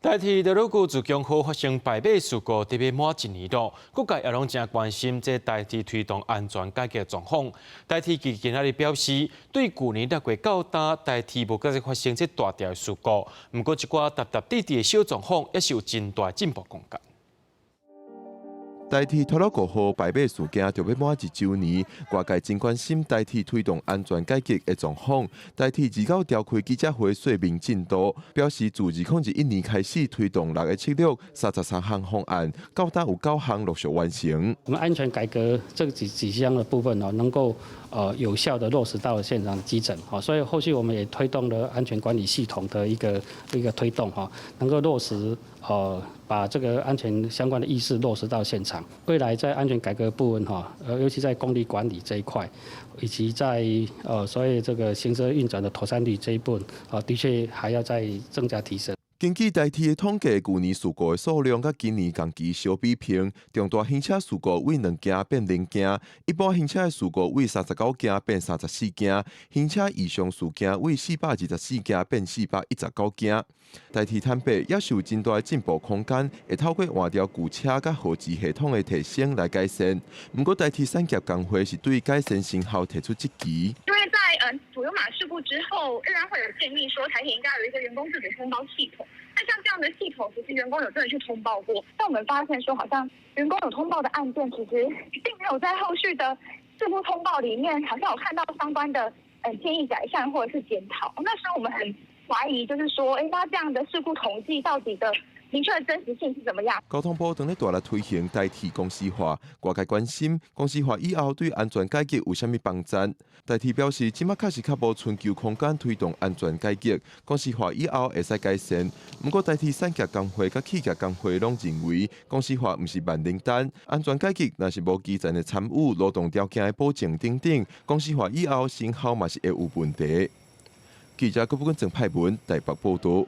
台铁道路局自强号发生败马事故，特别满一年了，各界也拢正关心这台铁推动安全改革状况。台铁今仔日表示，对去年6月到今，台铁无再发生这大条事故，不过一寡踏踏地地的小状况，也是有真大进步空间。台铁拖路过后败马事件就要满1周年，外界真关心台铁推动安全改革的状况。台铁29召开记者会说明进度，表示自2021年开始推动676 33项方案，到今有9项陆续完成。我们安全改革这几项的部分能够有效的落实到现场基层所以后续我们也推动了安全管理系统的一个推动能够落实把这个安全相关的意识落实到现场。未来在安全改革部分尤其在公力管理这一块，以及在所谓这个行车运转的妥善率这一部分的确还要再增加提升。根据台铁的统计，去年事故的数量甲今年同期相比平，重大行车事故为2件变0件，一般行车的事故为39件变34件，行车异常事件为424件变419件。台铁坦白，也是有真大的进步空间，会透过换掉旧车甲号志系统的提升来改善。不过，台铁产业工会是对改善成效提出质疑。因为在左右马事故之后，仍然会有建议说台铁应该有一个员工自主通报系统。那像这样的系统，其实员工有真的去通报过，但我们发现说，好像员工有通报的案件，其实并没有在后续的事故通报里面，好像有看到相关的建议改善或者是检讨。那时候我们很怀疑，就是说，那这样的事故统计到底的明确的真实性是怎么样？交通部正在大力推行台铁公司化，外界关心公司化以后对安全改革有啥物帮助？台铁表示，即马确实较无存旧空间推动安全改革，公司化以后会使改善。不过，台铁产业工会甲企业工会拢认为，公司化毋是万灵丹，安全改革若是无基层的参与、劳动条件的保证等等，公司化以后成效嘛是会有问题。记者郭富根郑派文台北报道。